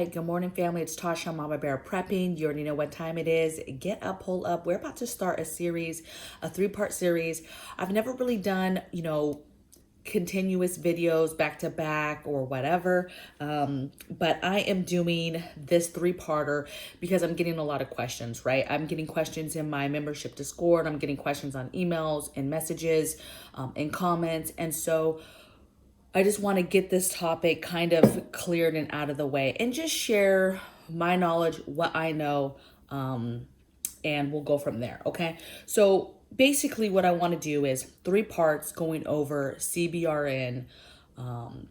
right, good morning, family. It's Tasha, Mama Bear Prepping. You already know what time it is. Get up, pull up. We're about to start a series, a 3-part series. I've never really done, continuous videos back to back or whatever. But I am doing this 3-parter because I'm getting a lot of questions, right? I'm getting questions in my membership Discord. I'm getting questions on emails and messages and comments. And so I just want to get this topic kind of cleared and out of the way and just share my knowledge, what I know, and we'll go from there, okay? So basically what I want to do is 3 parts going over CBRN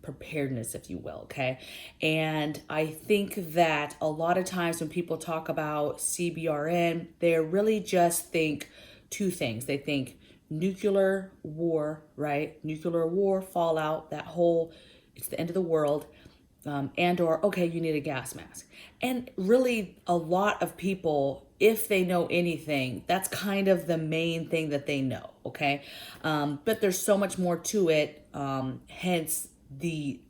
preparedness, if you will, okay? And I think that a lot of times when people talk about CBRN, they really just think 2 things. They think nuclear war, right? Nuclear war, fallout, that whole, it's the end of the world, and or, okay, you need a gas mask. And really a lot of people, if they know anything, that's kind of the main thing that they know, okay? But there's so much more to it, hence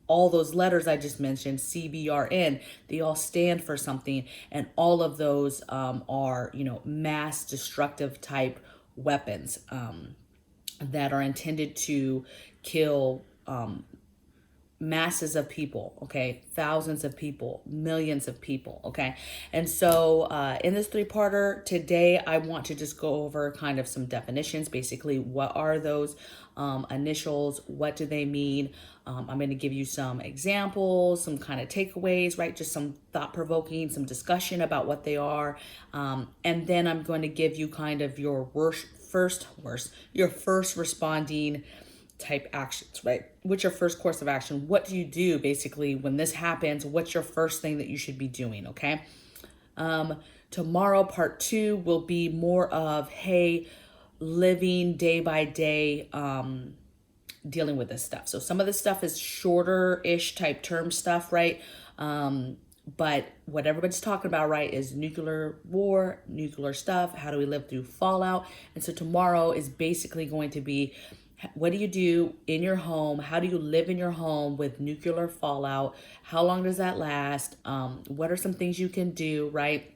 all those letters I just mentioned, CBRN, they all stand for something, and all of those are, mass destructive type weapons that are intended to kill masses of people, okay? Thousands of people, millions of people, okay? And so in this 3-parter today, I want to just go over kind of some definitions. Basically, what are those initials? What do they mean? I'm going to give you some examples, some kind of takeaways, right? Just some thought-provoking, some discussion about what they are. And then I'm going to give you kind of your first responding type actions, right? What's your first course of action? What do you do basically when this happens? What's your first thing that you should be doing, okay? Tomorrow, part 2 will be more of, hey, living day by day, dealing with this stuff. So some of this stuff is shorter-ish type term stuff, right? But what everybody's talking about, right, is nuclear war, nuclear stuff. How do we live through fallout? And so tomorrow is basically going to be, what do you do in your home? How do you live in your home with nuclear fallout? How long does that last? What are some things you can do, right?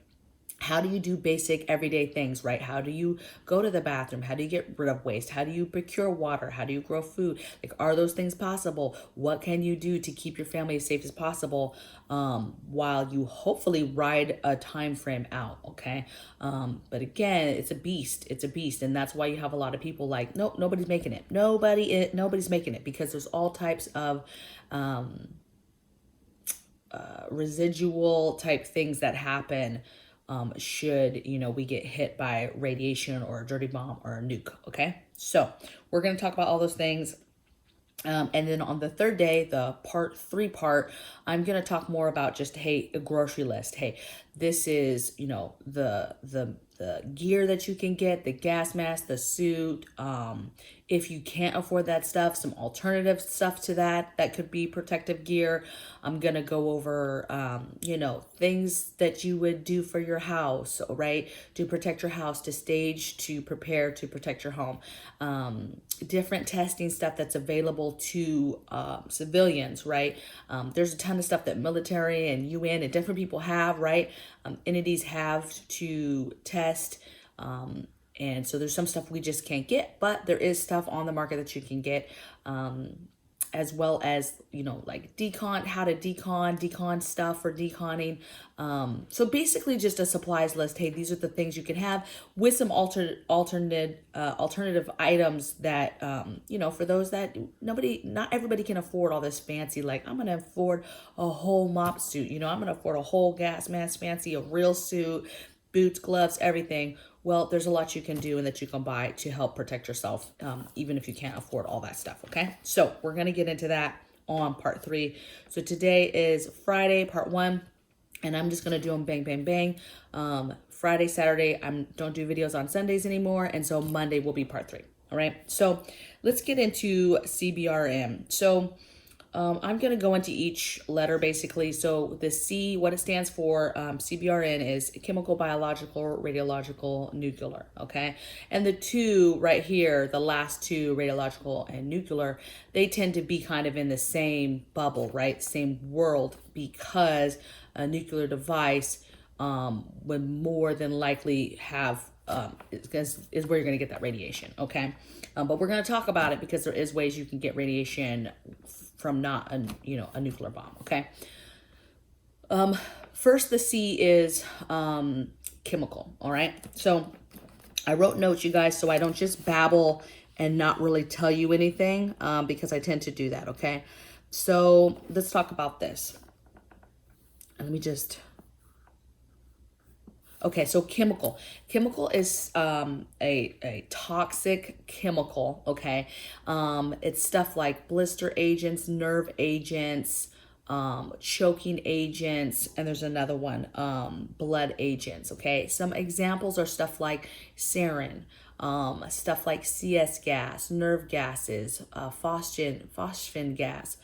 How do you do basic everyday things, right? How do you go to the bathroom? How do you get rid of waste? How do you procure water? How do you grow food? Like, are those things possible? What can you do to keep your family as safe as possible while you hopefully ride a time frame out, okay? But again, it's a beast. It's a beast. And that's why you have a lot of people like, nope, nobody's making it. Nobody's making it, because there's all types of residual type things that happen should, we get hit by radiation or a dirty bomb or a nuke, okay? So we're going to talk about all those things. And then on the 3rd day, the part 3 part, I'm going to talk more about just, hey, a grocery list. Hey, this is, the gear that you can get, the gas mask, the suit. If you can't afford that stuff, some alternative stuff to that could be protective gear. I'm going to go over, things that you would do for your house, right? To protect your house, to stage, to prepare, to protect your home. Different testing stuff that's available to civilians, right? There's a ton of stuff that military and UN and different people have, right? Entities have to test. And so there's some stuff we just can't get, but there is stuff on the market that you can get, as well as, like how to decon stuff for deconning. So basically just a supplies list. Hey, these are the things you can have with some alternative items that, for those that not everybody can afford all this fancy, like I'm going to afford a whole mop suit, I'm going to afford a whole gas mask, fancy, a real suit, boots, gloves, everything. Well, there's a lot you can do and that you can buy to help protect yourself, even if you can't afford all that stuff, okay? So we're going to get into that on part 3. So today is Friday, part 1, and I'm just going to do them bang, bang, bang. Friday, Saturday, I don't do videos on Sundays anymore, and so Monday will be part 3, all right? So let's get into CBRN. So I'm going to go into each letter basically. So the C, what it stands for, CBRN is chemical, biological, radiological, nuclear, okay? And the 2 right here, the last 2, radiological and nuclear, they tend to be kind of in the same bubble, right? Same world, because a nuclear device would more than likely have is where you're going to get that radiation. Okay, but we're going to talk about it because there is ways you can get radiation from not a nuclear bomb. Okay. First, the C is chemical. All right. So I wrote notes, you guys, so I don't just babble and not really tell you anything because I tend to do that. Okay. So let's talk about this. Let me just. Okay, so chemical. Chemical is a toxic chemical, okay? It's stuff like blister agents, nerve agents, choking agents, and there's another one, blood agents, okay? Some examples are stuff like sarin, stuff like CS gas, nerve gases, phosphine gas,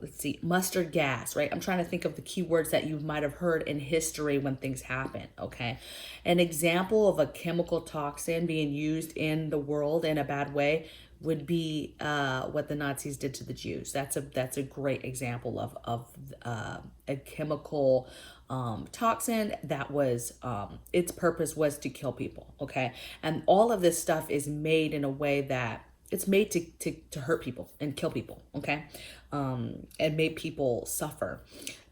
let's see, mustard gas, right? I'm trying to think of the keywords that you might have heard in history when things happen, okay? An example of a chemical toxin being used in the world in a bad way would be what the Nazis did to the Jews. That's a great example of a chemical toxin that was its purpose was to kill people, okay? And all of this stuff is made in a way that it's made to hurt people and kill people, okay? And make people suffer.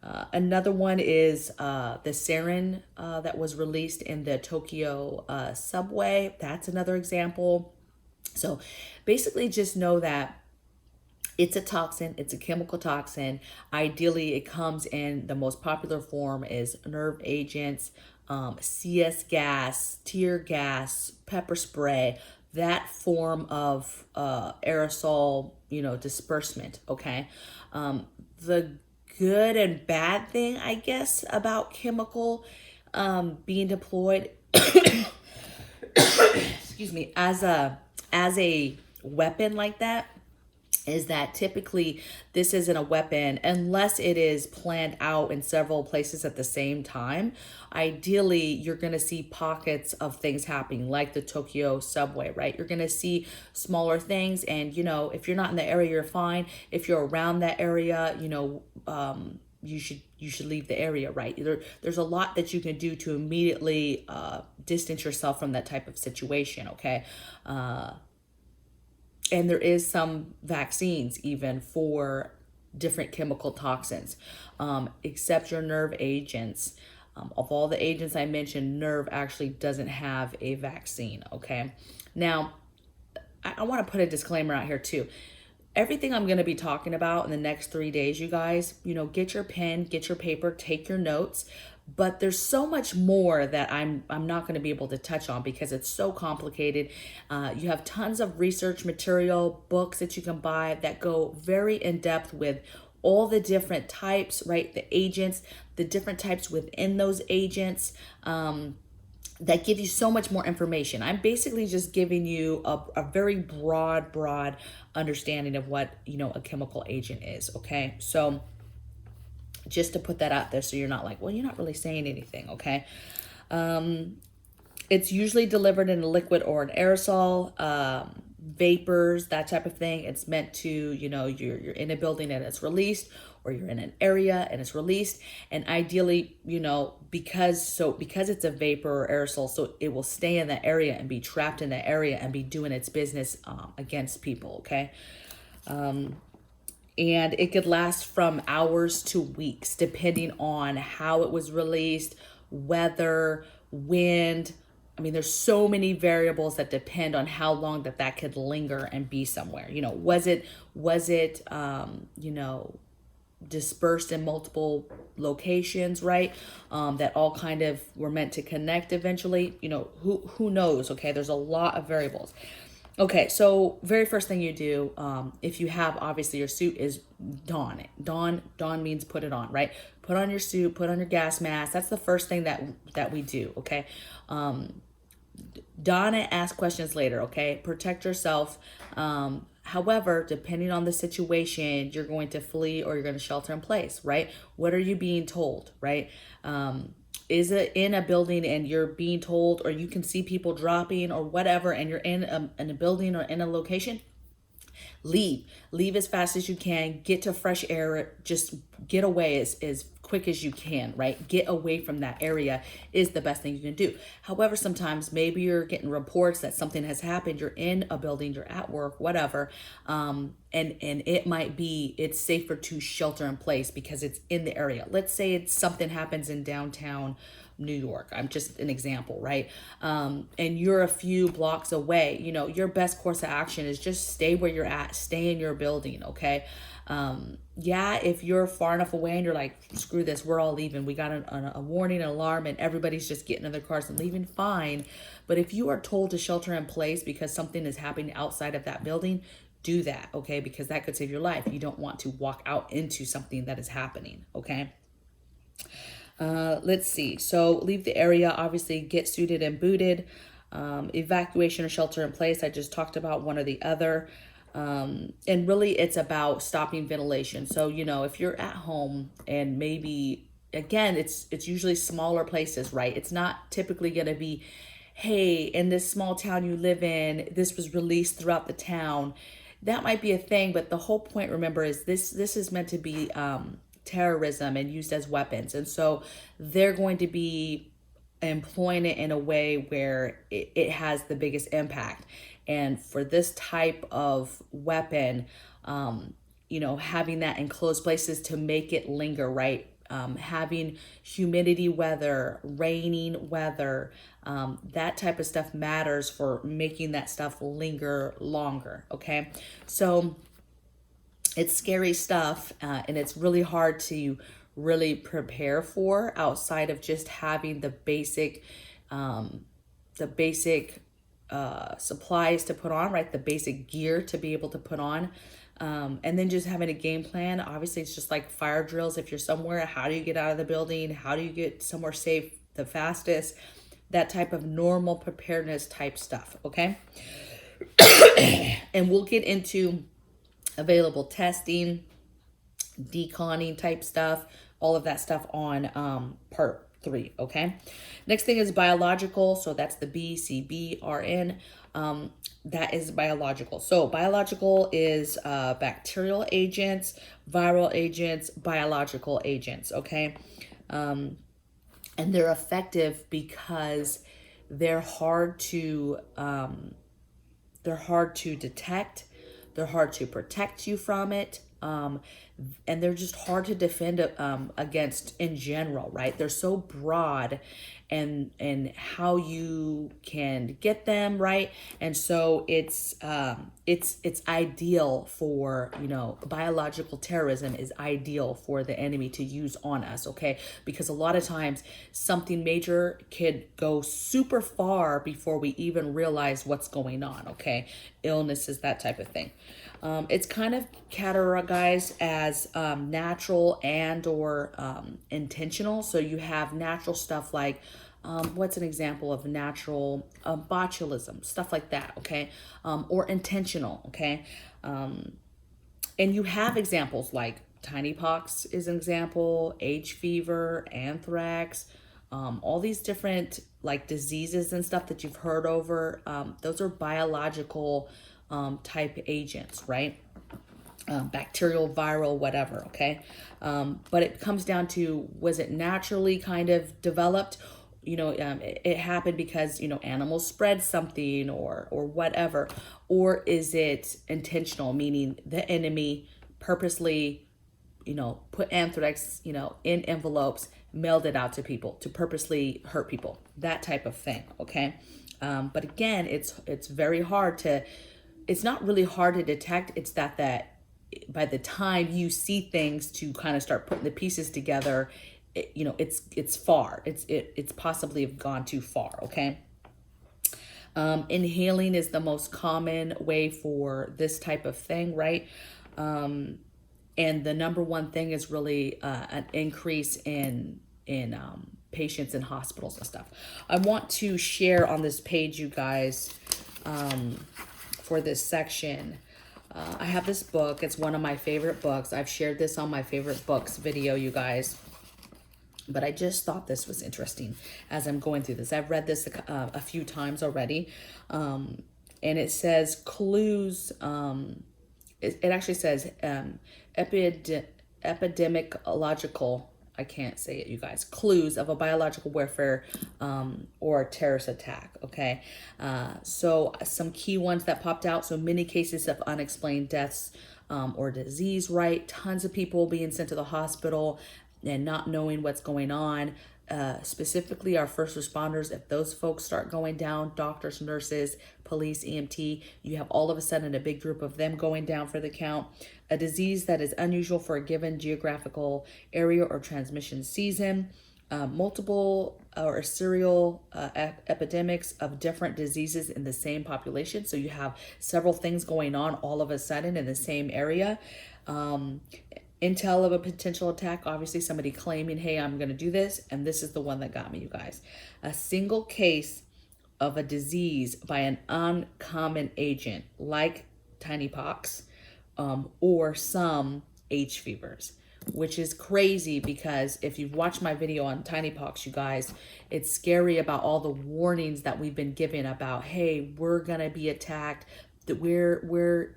Another one is the sarin that was released in the Tokyo subway. That's another example. So basically just know that it's a toxin, it's a chemical toxin. Ideally, it comes in the most popular form is nerve agents, CS gas, tear gas, pepper spray, that form of aerosol, disbursement, okay? The good and bad thing, I guess, about chemical being deployed, excuse me, as a weapon like that, is that typically this isn't a weapon unless it is planned out in several places at the same time. Ideally, you're going to see pockets of things happening like the Tokyo subway, right? You're going to see smaller things, and if you're not in the area, you're fine. If you're around that area, you should leave the area, right? There's a lot that you can do to immediately distance yourself from that type of situation, okay? And there is some vaccines even for different chemical toxins, except your nerve agents. Of all the agents I mentioned, nerve actually doesn't have a vaccine, okay? Now, I want to put a disclaimer out here too. Everything I'm going to be talking about in the next 3 days, you guys, get your pen, get your paper, take your notes. But there's so much more that I'm not going to be able to touch on because it's so complicated. You have tons of research material, books that you can buy that go very in depth with all the different types, right? The agents, the different types within those agents. That give you so much more information. I'm basically just giving you a very broad understanding of what, a chemical agent is, okay? So just to put that out there so you're not like, well, you're not really saying anything, okay? It's usually delivered in a liquid or an aerosol, vapors, that type of thing. It's meant to, you're in a building and it's released, or you're in an area and it's released. And ideally, because it's a vapor or aerosol, so it will stay in that area and be trapped in that area and be doing its business against people, okay? And it could last from hours to weeks, depending on how it was released, weather, wind. I mean, there's so many variables that depend on how long that could linger and be somewhere. Was it dispersed in multiple locations, right? That all kind of were meant to connect eventually. Who knows? Okay, there's a lot of variables. Okay, so very first thing you do, if you have obviously your suit, is don it. Don means put it on, right? Put on your suit, put on your gas mask. That's the first thing that we do, okay? Don it, ask questions later, okay? Protect yourself. However, depending on the situation, you're going to flee or you're going to shelter in place, right? What are you being told, right? Is it in a building and you're being told, or you can see people dropping or whatever, and you're in a building or in a location, Leave as fast as you can, get to fresh air, just get away as quick as you can, right? Get away from that area is the best thing you can do. However, sometimes maybe you're getting reports that something has happened, you're in a building, you're at work, whatever, and it might be, it's safer to shelter in place because it's in the area. Let's say it's something happens in downtown New York. I'm just an example, right? And you're a few blocks away. You know, your best course of action is just stay where you're at, stay in your building, okay? Yeah, if you're far enough away and you're like, screw this, we're all leaving. We got a warning, an alarm, and everybody's just getting in their cars and leaving, fine. But if you are told to shelter in place because something is happening outside of that building, do that, okay? Because that could save your life. You don't want to walk out into something that is happening, okay? Let's see. So leave the area, obviously get suited and booted. Evacuation or shelter in place, I just talked about one or the other. And really it's about stopping ventilation. So, you know, if you're at home and maybe, again, it's usually smaller places, right? It's not typically going to be, hey, in this small town you live in, this was released throughout the town. That might be a thing, but the whole point, remember, is this is meant to be terrorism and used as weapons. And so they're going to be employing it in a way where it has the biggest impact. And for this type of weapon, you know, having that in closed places to make it linger, right? Having humidity weather, raining weather, that type of stuff matters for making that stuff linger longer, okay? So it's scary stuff, and it's really hard to really prepare for outside of just having the basic supplies to put on, right? The basic gear to be able to put on. And then just having a game plan. Obviously, it's just like fire drills. If you're somewhere, how do you get out of the building? How do you get somewhere safe the fastest? That type of normal preparedness type stuff, okay? And we'll get into available testing, deconning type stuff, all of that stuff on part 3, okay? Next thing is biological. So that's the CBRN. That is biological. So biological is bacterial agents, viral agents, biological agents, okay? And they're effective because they're hard to detect. They're hard to protect you from it. And they're just hard to defend against in general, right? They're so broad and how you can get them, right? And so it's ideal for, you know, biological terrorism is ideal for the enemy to use on us, okay? Because a lot of times something major could go super far before we even realize what's going on, okay? Illnesses, that type of thing. It's kind of categorized as natural and or intentional. So you have natural stuff like, what's an example of natural botulism, stuff like that, okay? Or intentional, okay? And you have examples like tiny pox is an example, H fever, anthrax, all these different like diseases and stuff that you've heard over. Those are biological type agents, right? Bacterial, viral, whatever, okay? But it comes down to, was it naturally kind of developed? You know, it happened because, you know, animals spread something or whatever. Or is it intentional, meaning the enemy purposely, you know, put anthrax, you know, in envelopes, mailed it out to people to purposely hurt people, that type of thing, okay? But again, it's very hard to, it's not really hard to detect. It's that by the time you see things to kind of start putting the pieces together, you know, it's far. It's possibly have gone too far, okay? Inhaling is the most common way for this type of thing, right? And the number one thing is really an increase in patients in hospitals and stuff. I want to share on this page, you guys, for this section. I have this book. It's one of my favorite books. I've shared this on my favorite books video, you guys. But I just thought this was interesting as I'm going through this. I've read this a few times already. And it says clues it actually says epidemiological, I can't say it, you guys, clues of a biological warfare or terrorist attack, okay? So some key ones that popped out. So many cases of unexplained deaths or disease, right? Tons of people being sent to the hospital and not knowing what's going on. Specifically our first responders, if those folks start going down, doctors, nurses, police, EMT, you have all of a sudden a big group of them going down for the count. A disease that is unusual for a given geographical area or transmission season. Multiple or serial epidemics of different diseases in the same population. So you have several things going on all of a sudden in the same area. Intel of a potential attack, obviously somebody claiming, hey, I'm going to do this. And this is the one that got me, you guys. A single case of a disease by an uncommon agent like tiny pox or some H fevers, which is crazy because if you've watched my video on tiny pox, you guys, it's scary about all the warnings that we've been given about, hey, we're going to be attacked, that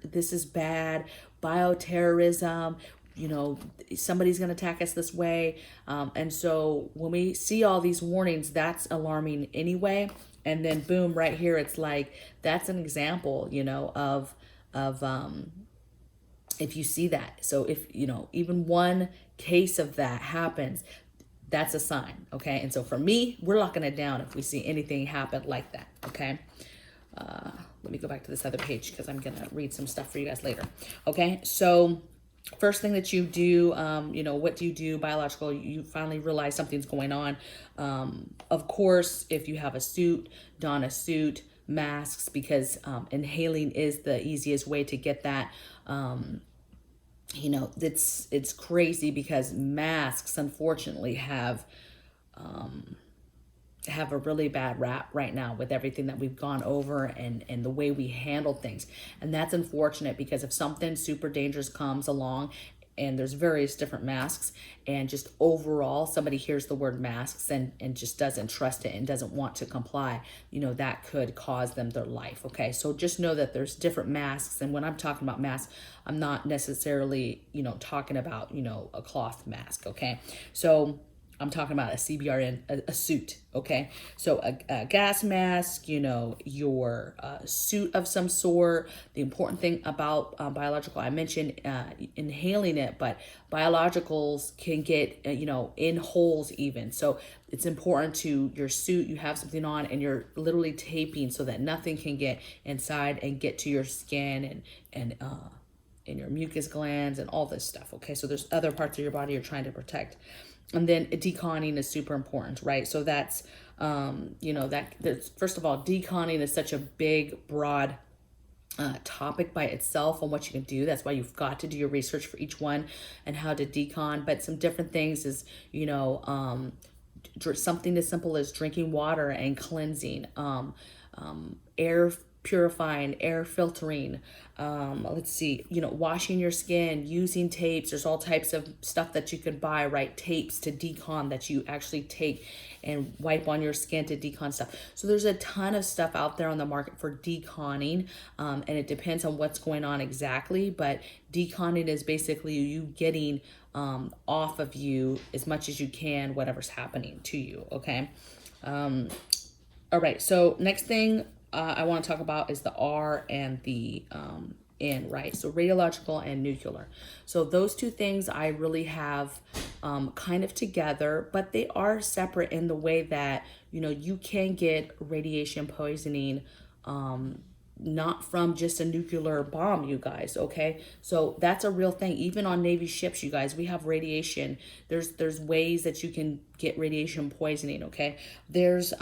this is bad, bioterrorism, you know, somebody's going to attack us this way. And so when we see all these warnings, that's alarming anyway. And then boom, right here, it's like, that's an example, you know, of if you see that. So if, you know, even one case of that happens, that's a sign. Okay. And so for me, we're locking it down if we see anything happen like that. Okay. Let me go back to this other page because I'm going to read some stuff for you guys later. Okay. So first thing that you do, you know, what do you do? Biological, you finally realize something's going on. Of course, if you have a suit, don a suit, masks, because inhaling is the easiest way to get that. You know, it's crazy because masks, unfortunately, have a really bad rap right now with everything that we've gone over and the way we handle things. And that's unfortunate because if something super dangerous comes along and there's various different masks and just overall somebody hears the word masks and just doesn't trust it and doesn't want to comply, you know, that could cause them their life. Okay. So just know that there's different masks. And when I'm talking about masks, I'm not necessarily, you know, talking about, you know, a cloth mask. Okay. So I'm talking about a CBRN, a suit, okay? So a gas mask, you know, your suit of some sort. The important thing about biological, I mentioned inhaling it, but biologicals can get, you know, in holes even. So it's important to your suit, you have something on and you're literally taping so that nothing can get inside and get to your skin and your mucus glands and all this stuff, okay? So there's other parts of your body you're trying to protect. And then deconning is super important, right? So that's, you know, that's, first of all, deconning is such a big, broad topic by itself on what you can do. That's why you've got to do your research for each one and how to decon. But some different things is, you know, something as simple as drinking water and cleansing, air purifying, air filtering, let's see, you know, washing your skin, using tapes. There's all types of stuff that you could buy, right? Tapes to decon that you actually take and wipe on your skin to decon stuff. So there's a ton of stuff out there on the market for deconning, and it depends on what's going on exactly, but deconning is basically you getting off of you as much as you can whatever's happening to you, okay? All right, so next thing I want to talk about is the R and the N, right? So radiological and nuclear. So those two things I really have kind of together, but they are separate in the way that, you know, you can get radiation poisoning not from just a nuclear bomb, you guys, okay? So that's a real thing. Even on Navy ships, you guys, we have radiation. There's ways that you can get radiation poisoning, okay? There's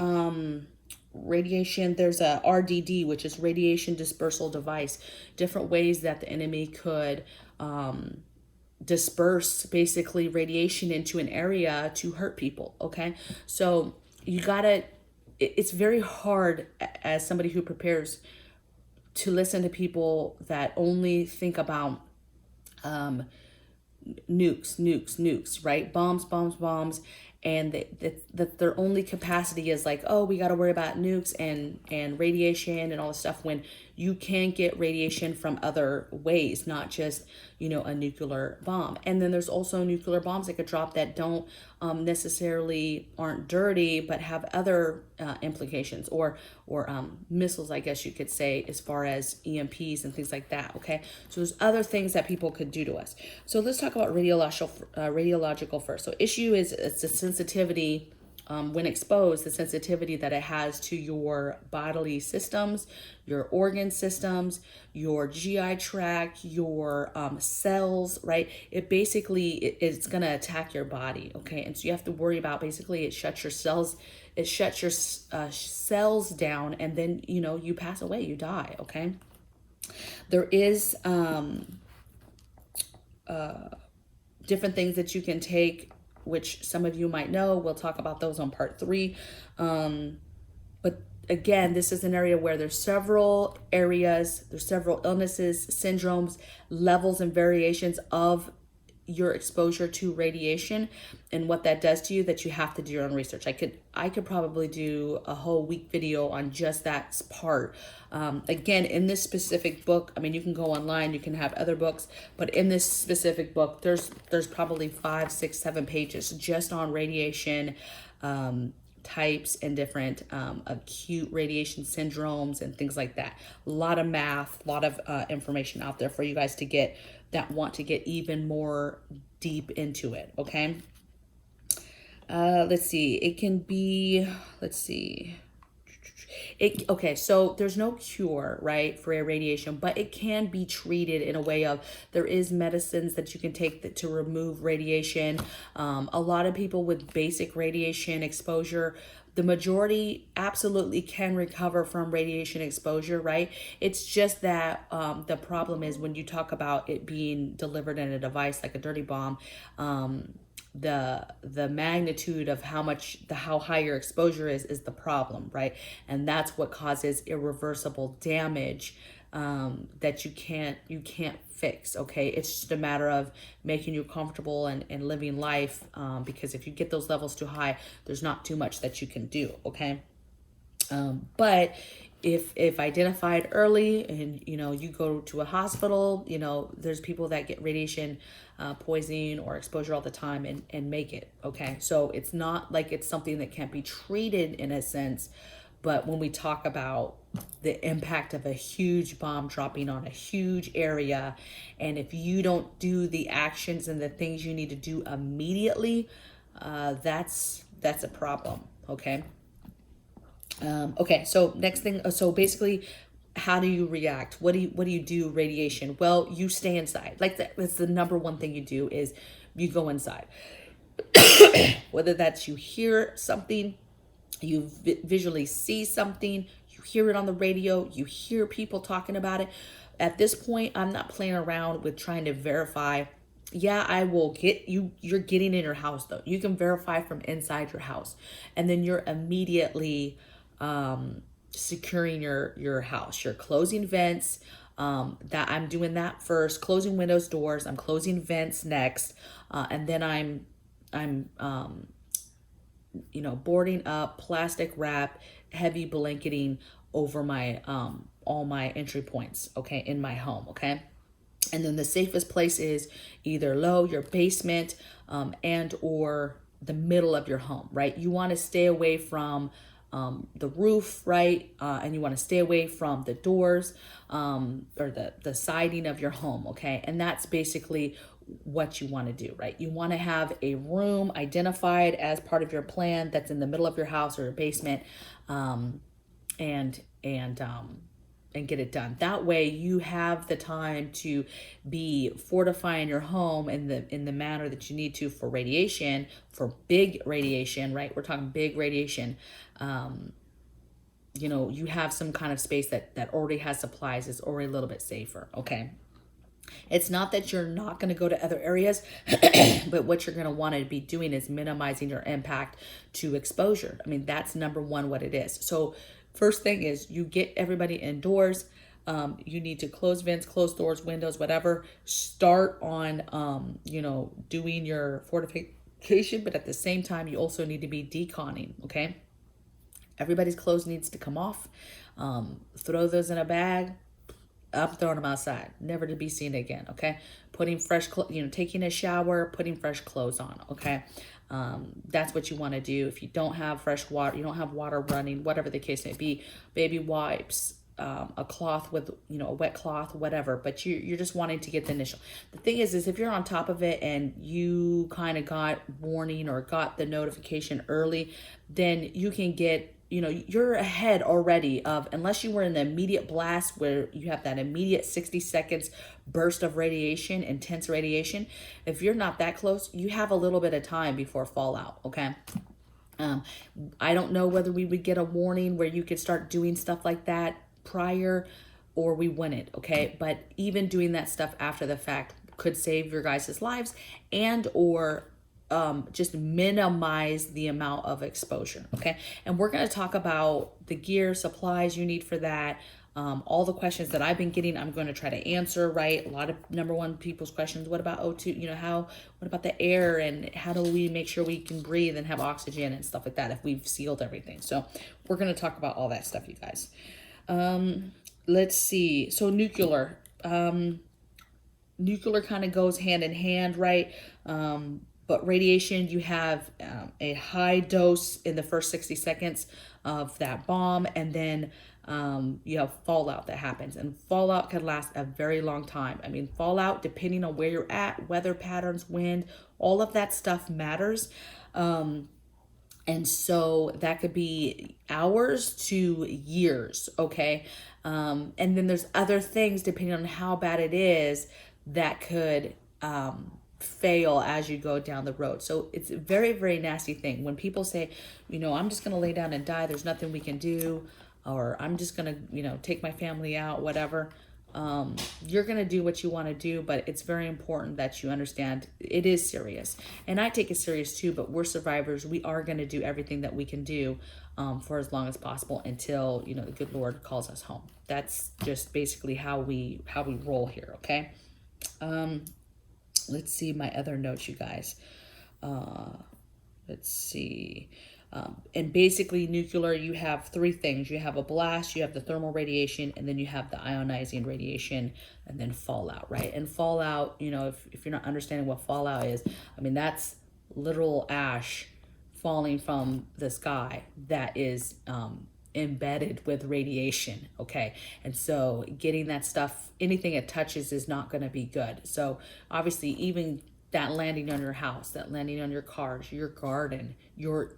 radiation, there's a RDD, which is radiation dispersal device, different ways that the enemy could disperse basically radiation into an area to hurt people, okay? So you gotta, it's very hard as somebody who prepares to listen to people that only think about nukes, right? Bombs, and that their only capacity is like, oh, we got to worry about nukes and radiation and all this stuff, when you can get radiation from other ways, not just, you know, a nuclear bomb. And then there's also nuclear bombs that could drop that don't necessarily aren't dirty, but have other implications, or missiles, I guess you could say, as far as EMPs and things like that. Okay, so there's other things that people could do to us. So let's talk about radiological first. So issue is, it's the sensitivity. When exposed, the sensitivity that it has to your bodily systems, your organ systems, your GI tract, your cells, right? It basically, it's going to attack your body, okay? And so you have to worry about, basically, it shuts your cells down, and then, you know, you pass away, you die, okay? There is different things that you can take, which some of you might know. We'll talk about those on part 3. But again, this is an area where there's several illnesses, syndromes, levels and variations of your exposure to radiation and what that does to you, that you have to do your own research. I could probably do a whole week video on just that part. Again, in this specific book, I mean, you can go online, you can have other books, but in this specific book, there's probably 5, 6, 7 pages just on radiation types and different acute radiation syndromes and things like that. A lot of math, a lot of information out there for you guys to get, that want to get even more deep into it, okay? Let's see, it can be, okay, so there's no cure, right, for irradiation, but it can be treated in a way of, there is medicines that you can take to remove radiation. A lot of people with basic radiation exposure, the majority absolutely can recover from radiation exposure, right? It's just that the problem is when you talk about it being delivered in a device like a dirty bomb, the magnitude of how high your exposure is the problem, right? And that's what causes irreversible damage that you can't fix, okay? It's just a matter of making you comfortable and living life, because if you get those levels too high, there's not too much that you can do, okay? But if identified early and, you know, you go to a hospital, you know, there's people that get radiation poisoning or exposure all the time and make it, okay? So it's not like it's something that can't be treated in a sense, but when we talk about the impact of a huge bomb dropping on a huge area, and if you don't do the actions and the things you need to do immediately, that's a problem, okay? Okay, so next thing, so basically, how do you react? What do you do radiation? Well, you stay inside. Like that's the number one thing you do, is you go inside. Whether that's you hear something, you visually see something, you hear it on the radio, you hear people talking about it. At this point, I'm not playing around with trying to verify. Yeah, I will get you. You're getting in your house though. You can verify from inside your house, and then you're immediately securing your house. You're closing vents. That I'm doing that first, closing windows, doors. I'm closing vents next, and then I'm you know, boarding up, plastic wrap, heavy blanketing over my all my entry points, okay, in my home, okay? And then the safest place is either your basement, and or the middle of your home, right? You want to stay away from the roof, right? And you want to stay away from the doors, or the siding of your home, okay? And that's basically what you want to do, right? You want to have a room identified as part of your plan that's in the middle of your house or your basement, and get it done. That way you have the time to be fortifying your home in the manner that you need to for radiation, for big radiation, right? We're talking big radiation. You know, you have some kind of space that already has supplies, is already a little bit safer, okay? It's not that you're not going to go to other areas, but what you're going to want to be doing is minimizing your impact to exposure. I mean, that's number one, what it is. So first thing is you get everybody indoors. You need to close vents, close doors, windows, whatever. Start on, you know, doing your fortification, but at the same time, you also need to be deconning, okay? Everybody's clothes needs to come off. Throw those in a bag. I'm throwing them outside, never to be seen again. Okay, putting fresh, taking a shower, putting fresh clothes on. Okay, that's what you want to do. If you don't have fresh water, you don't have water running, whatever the case may be, baby wipes, a cloth with, a wet cloth, whatever. But you're just wanting to get the initial. The thing is if you're on top of it and you kind of got warning or got the notification early, then you can get, you're ahead already of, unless you were in the immediate blast where you have that immediate 60 seconds burst of radiation, intense radiation. If you're not that close, you have a little bit of time before fallout, okay? I don't know whether we would get a warning where you could start doing stuff like that prior, or we wouldn't, okay? But even doing that stuff after the fact could save your guys' lives and or just minimize the amount of exposure, okay? And we're going to talk about the gear, supplies you need for that. All the questions that I've been getting, I'm going to try to answer, right? A lot of number one people's questions. What about O2? What about the air, and how do we make sure we can breathe and have oxygen and stuff like that if we've sealed everything? So we're going to talk about all that stuff, you guys. Let's see. So nuclear kind of goes hand in hand, right? But radiation, you have a high dose in the first 60 seconds of that bomb, and then you have fallout that happens. And fallout can last a very long time. I mean, fallout, depending on where you're at, weather patterns, wind, all of that stuff matters. And so that could be hours to years, okay? And then there's other things, depending on how bad it is, that could fail as you go down the road. So it's a very, very nasty thing. When people say, I'm just going to lay down and die, there's nothing we can do, or I'm just going to, take my family out, whatever. You're going to do what you want to do, but it's very important that you understand it is serious. And I take it serious too, but we're survivors. We are going to do everything that we can do for as long as possible until, the good Lord calls us home. That's just basically how we roll here, okay? Let's see my other notes, you guys. Let's see. And basically nuclear, you have three things. You have a blast, you have the thermal radiation, and then you have the ionizing radiation, and then fallout, right? And fallout, if you're not understanding what fallout is, I mean, that's literal ash falling from the sky that is embedded with radiation, okay? And so getting that stuff, anything it touches is not going to be good. So obviously, even that landing on your house, that landing on your cars, your garden,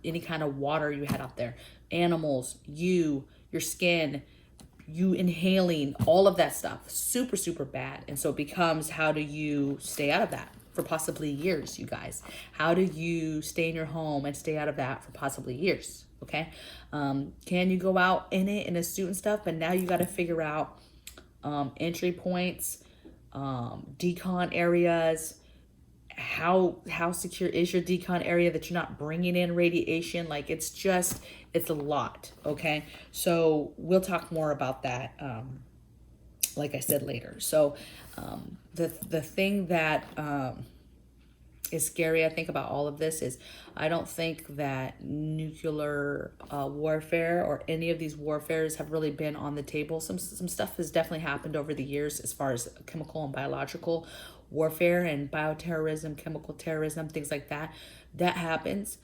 any kind of water you had out there, animals, your skin, you inhaling, all of that stuff, super, super bad. And so it becomes, how do you stay out of that for possibly years, you guys? How do you stay in your home and stay out of that for possibly years, okay? Can you go out in it in a suit and stuff? But now you got to figure out entry points, decon areas. How secure is your decon area that you're not bringing in radiation? Like, it's a lot, okay? So we'll talk more about that, like I said, later. So the thing that is scary, I think, about all of this is I don't think that nuclear warfare or any of these warfares have really been on the table. Some stuff has definitely happened over the years as far as chemical and biological warfare and bioterrorism, chemical terrorism, things like that. That happens.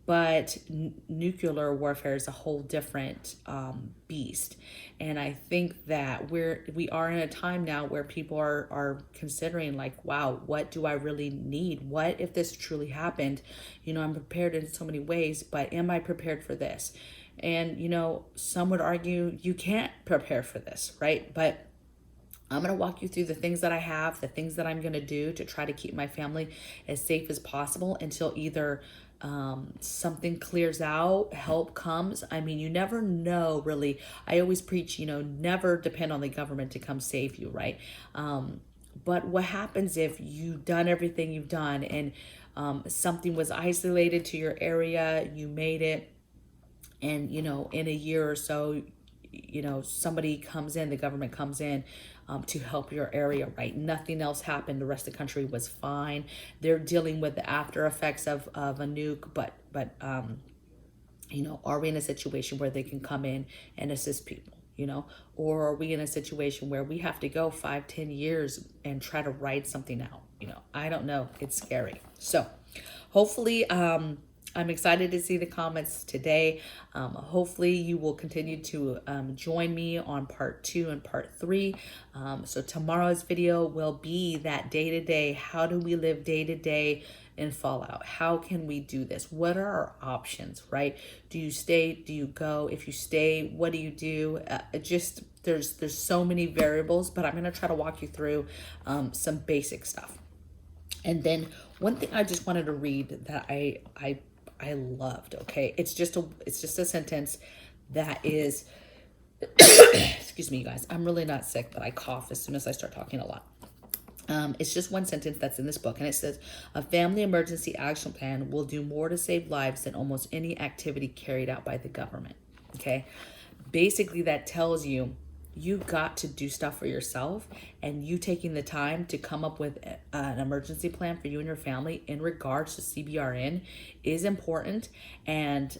But nuclear warfare is a whole different beast. And I think that we are in a time now where people are considering, like, wow, what do I really need? What if this truly happened? I'm prepared in so many ways, but am I prepared for this? And, some would argue you can't prepare for this, right? But I'm going to walk you through the things that I have, the things that I'm going to do to try to keep my family as safe as possible until either something clears out, help comes. I mean, you never know, really. I always preach, never depend on the government to come save you, right? But what happens if you've done everything you've done and something was isolated to your area, you made it, and, in a year or so, somebody comes in, the government comes in to help your area, right? Nothing else happened. The rest of the country was fine. They're dealing with the after effects of a nuke, but are we in a situation where they can come in and assist people? you know, or are we in a situation where we have to go 5-10 years and try to write something out? You know, I don't know. It's scary. So hopefully, I'm excited to see the comments today. Hopefully you will continue to join me on part 2 and part 3. So tomorrow's video will be that day-to-day. How do we live day-to-day in fallout? How can we do this? What are our options, right? Do you stay? Do you go? If you stay, what do you do? There's so many variables, but I'm going to try to walk you through some basic stuff. And then one thing I just wanted to read that I loved, okay? It's just a sentence that is excuse me, you guys. I'm really not sick, but I cough as soon as I start talking a lot. It's just one sentence that's in this book, and it says, a family emergency action plan will do more to save lives than almost any activity carried out by the government, okay? Basically, that tells you you got to do stuff for yourself, and you taking the time to come up with an emergency plan for you and your family in regards to CBRN is important, and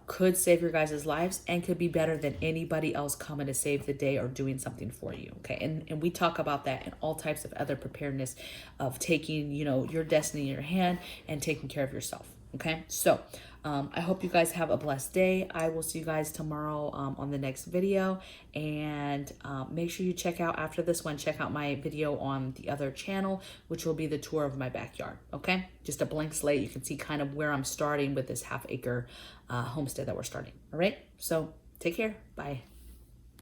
could save your guys' lives, and could be better than anybody else coming to save the day or doing something for you, okay? And we talk about that in all types of other preparedness of taking, you know, your destiny in your hand and taking care of yourself, okay? So I hope you guys have a blessed day. I will see you guys tomorrow on the next video. And make sure you check out, after this one, check out my video on the other channel, which will be the tour of my backyard, okay? Just a blank slate. You can see kind of where I'm starting with this 1/2 acre homestead that we're starting, all right? So take care. Bye.